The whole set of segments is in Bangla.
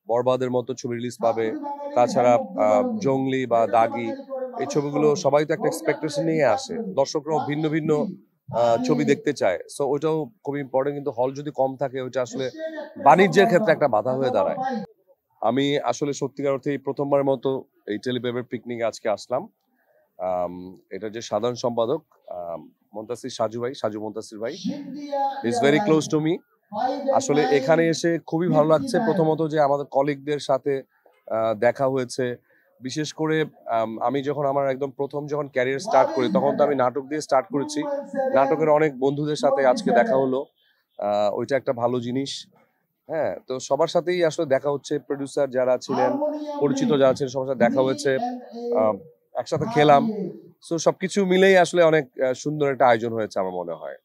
বরবাদের মতো ছবি রিলিজ পাবে, তাছাড়া জংলি বা দাগি এই ছবিগুলো সবাই তো একটা এক্সপেকটেশন নিয়ে আসে, দর্শকরাও ভিন্ন ভিন্ন ছবি দেখতে চায়। সো ওইটাও খুব ইম্পর্টেন্ট, কিন্তু হল যদি কম থাকে ওইটা আসলে বাণিজ্যের ক্ষেত্রে একটা বাধা হয়ে দাঁড়ায়। আমি আসলে সত্যিকার অর্থে এই প্রথমবারের মতো এই টেলিবেবের পিকনিকে আজকে আসলাম। এটা যে সাধারণ সম্পাদক মুনতাসির সাজু ভাই, সাজু মুনতাসির ভাই, is very close to me. আসলে এখানে এসে খুবই ভালো লাগছে। প্রথমত যে আমাদের কলিগদের সাথে দেখা হয়েছে, বিশেষ করে আমি যখন আমার একদম প্রথম যখন ক্যারিয়ার স্টার্ট করি তখন তো আমি নাটক দিয়ে স্টার্ট করেছি। নাটকের অনেক বন্ধুদের সাথে আজকে দেখা হলো, ওইটা একটা ভালো জিনিস। হ্যাঁ, তো সবার সাথেই আসলে দেখা হচ্ছে, প্রোডিউসার যারা ছিলেন, পরিচিত যারা ছিলেন সবার সাথে দেখা হয়েছে, একসাথে খেলাম। সো সবকিছু মিলেই আসলে অনেক সুন্দর একটা আয়োজন হয়েছে আমার মনে হয়।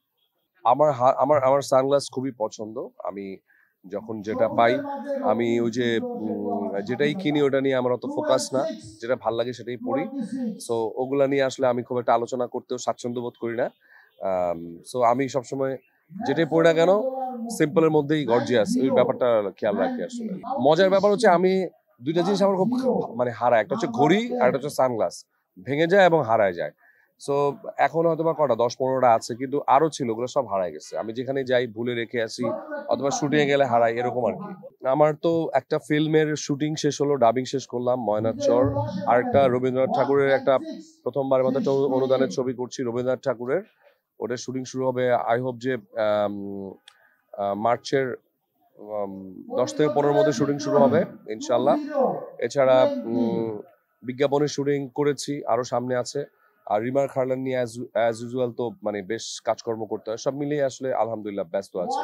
আমার আমার আমার সানগ্লাস খুবই পছন্দ। আমি যখন যেটা পাই আমি ওই যে যেটাই কিনি ওটা নিয়ে আমার অত ফোকাস না, যেটা ভাল লাগে সেটাই পড়ি। সো ওগুলা নিয়ে আসলে আমি খুব একটা আলোচনা করতেও স্বাচ্ছন্দ্য বোধ করি না। সো আমি সবসময় যেটাই পড়ি না কেন সিম্পল এর মধ্যেই গর্জিয়াস, ওই ব্যাপারটা খেয়াল রাখি আসলে। মজার ব্যাপার হচ্ছে আমি দুইটা জিনিস আমার খুব মানে হারায়, একটা হচ্ছে ঘড়ি আর একটা হচ্ছে সানগ্লাস, ভেঙে যায় এবং হারায় যায়। সো এখন হয়তো বা কটা 10-15টা আছে, কিন্তু আরো ছিল, ওগুলো সব হারায় গেছে। আমি যেখানে যাই ভুলে রেখে আসি, অথবা শুটিং এ গেলে হারাই, এরকম আর কি। আমার তো একটা ফিল্মের শুটিং শেষ হলো, ডাবিং শেষ করলাম ময়নার চর। আর একটা রবীন্দ্রনাথ ঠাকুরের একটা প্রথমবারের মতো একটা অনুদানের ছবি করছি রবীন্দ্রনাথ ঠাকুরের, ওটার শুটিং শুরু হবে আই হোপ যে মার্চের 10 থেকে 15 মধ্যে শুটিং শুরু হবে ইনশাল্লাহ। এছাড়া বিজ্ঞাপনের শুটিং করেছি, আরো সামনে আছে। আর রিমার খারলান নিয়ে অ্যাজ ইউজুয়াল তো মানে বেশ কাজকর্ম করতে হয়, সব মিলিয়ে আসলে আলহামদুলিল্লাহ ব্যস্ত আছে।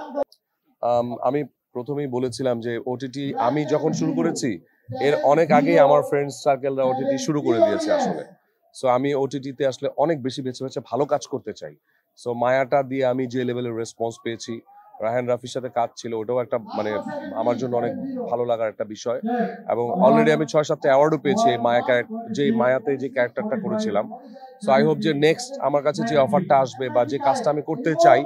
আমি প্রথমেই বলেছিলাম যে ওটিটি আমি যখন শুরু করেছি এর অনেক আগেই আমার ফ্রেন্ডস সার্কেলরা ওটিটি শুরু করে দিয়েছে আসলে। সো আমি ওটিটিতে আসলে অনেক বেশি বেছে বেছে ভালো কাজ করতে চাই। সো মায়াটা দিয়ে আমি যে লেভেলের রেসপন্স পেয়েছি, রায়হান রাফির সাথে কাজ ছিল, ওটাও একটা মানে আমার জন্য অনেক ভালো লাগার একটা বিষয়। এবং অলরেডি আমি 6-7টা অ্যাওয়ার্ডও পেয়েছি এই যে মায়াতে যে ক্যারেক্টারটা করেছিলাম। সো আই হোপ যে নেক্সট আমার কাছে যে অফারটা আসবে বা যে কাজটা আমি করতে চাই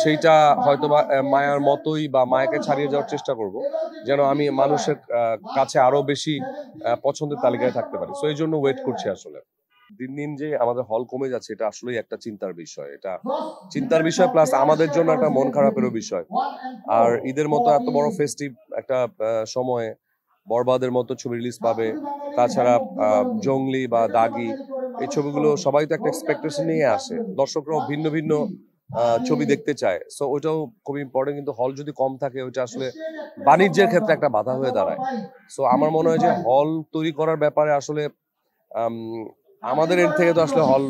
সেইটা হয়তোবা মায়ার মতোই বা মায়াকে ছাড়িয়ে যাওয়ার চেষ্টা করব, যেন আমি মানুষের কাছে আরো বেশি পছন্দের তালিকায় থাকতে পারি। সো এই জন্য ওয়েট করছি আসলে। দিন দিন যে আমাদের হল কমে যাচ্ছে এটা আসলেই একটা চিন্তার বিষয়, এটা চিন্তার বিষয় প্লাস আমাদের জন্য একটা মন খারাপেরও বিষয়। আর ঈদের মতো এত বড় ফেস্টিভ একটা সময়ে বরবাদের মতো ছবি রিলিজ পাবে, তাছাড়া জংলি বা দাগি এই ছবিগুলো সবাই তো একটা এক্সপেকটেশন নিয়ে আসে, দর্শকরাও ভিন্ন ভিন্ন ছবি দেখতে চায়। সো ওইটাও খুব ইম্পর্টেন্ট, কিন্তু হল যদি কম থাকে ওইটা আসলে বাণিজ্যের ক্ষেত্রে একটা বাধা হয়ে দাঁড়ায়। সো আমার মনে হয় যে হল তৈরি করার ব্যাপারে আসলে আমাদের এর থেকে তো আসলে হল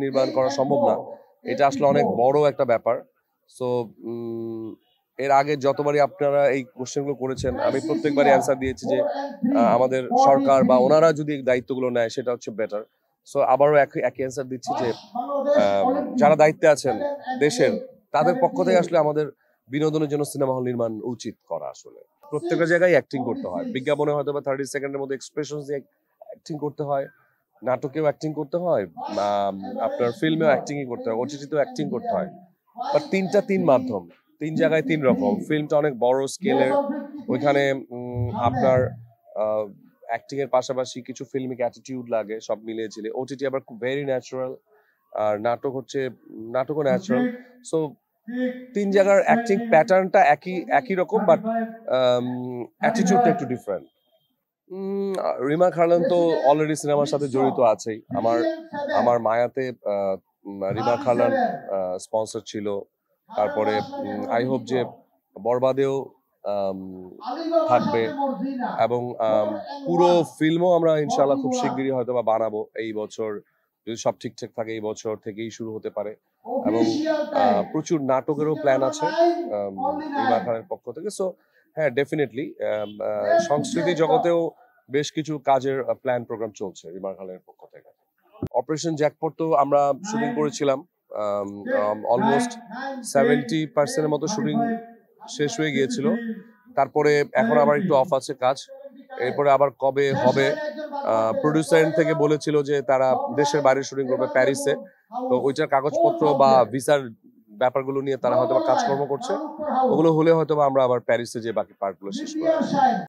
নির্মাণ করা সম্ভব না, এটা আসলে অনেক বড় একটা ব্যাপার। সো এর আগে যতবারই আপনারা এই কোশ্চেনগুলো করেছেন আমি প্রত্যেকবারই অ্যান্সার দিয়েছি যে আমাদের সরকার বা ওনারা যদি দায়িত্বগুলো নেয় সেটা হচ্ছে বেটার। সো আবারও একই অ্যান্সার দিচ্ছি যে যারা দায়িত্বে আছেন দেশের, তাদের পক্ষ থেকে আসলে আমাদের বিনোদনের জন্য সিনেমা হল নির্মাণ উচিত করা। আসলে প্রত্যেকটা জায়গায় অ্যাক্টিং করতে হয়, বিজ্ঞাপনে হয়তো বা 30 সেকেন্ডের মধ্যে এক্সপ্রেশন দিয়ে অ্যাক্টিং করতে হয়, নাটকেও অ্যাক্টিং করতে হয়, আপনার ফিল্মেও অ্যাক্টিংই করতে হয়, ওটিটিতেও অ্যাক্টিং করতে হয়। বাট তিন মাধ্যম, 3 জায়গায় 3 রকম। ফিল্মটা অনেক বড় স্কেলের, ওইখানে আপনার অ্যাক্টিং এর পাশাপাশি কিছু ফিল্মিক অ্যাটিটিউড লাগে, সব মিলিয়ে ঝিলে। ওটিটি আবার খুব ভেরি ন্যাচারাল, আর নাটকও ন্যাচারাল। সো 3 জায়গার অ্যাক্টিং প্যাটার্নটা একই রকম, বাট অ্যাটিটিউডটা একটু ডিফারেন্ট। রিমা খারলান তো অলরেডি সিনেমার সাথে জড়িত আছেই। আমার মায়াতে রিমা খারলান স্পন্সর ছিল। তারপরে আই হোপ যে বরবাদেও থাকবে, এবং পুরো ফিল্মও আমরা ইনশাআল্লাহ খুব শিগগিরই হয়তো বা বানাবো এই বছর, যদি সব ঠিকঠাক থাকে এই বছর থেকেই শুরু হতে পারে। এবং প্রচুর নাটকেরও প্ল্যান আছে রিমা খানের পক্ষ থেকে। সো হ্যাঁ, ডেফিনেটলি সংস্কৃতি জগতেও বেশ কিছু কাজের প্ল্যান প্রোগ্রাম চলছে রিমা খানের পক্ষ থেকে। অপারেশন জ্যাকপট তো আমরা শুটিং করেছিলাম, অলমোস্ট 70% এর মতো শুটিং শেষ হয়ে গিয়েছিল। তারপরে এখন আবার একটু অফ আছে কাজ, এরপরে আবার কবে হবে। প্রোডিউসার থেকে বলেছিল যে তারা দেশের বাইরে শুটিং করবে প্যারিসে, তো ওইটার কাগজপত্র বা ভিসার ব্যাপারগুলো নিয়ে তারা হয়তো কাজকর্ম করছে, ওগুলো হলে হয়তো আমরা আবার প্যারিসে যে বাকি পার্টগুলো শেষ করবো।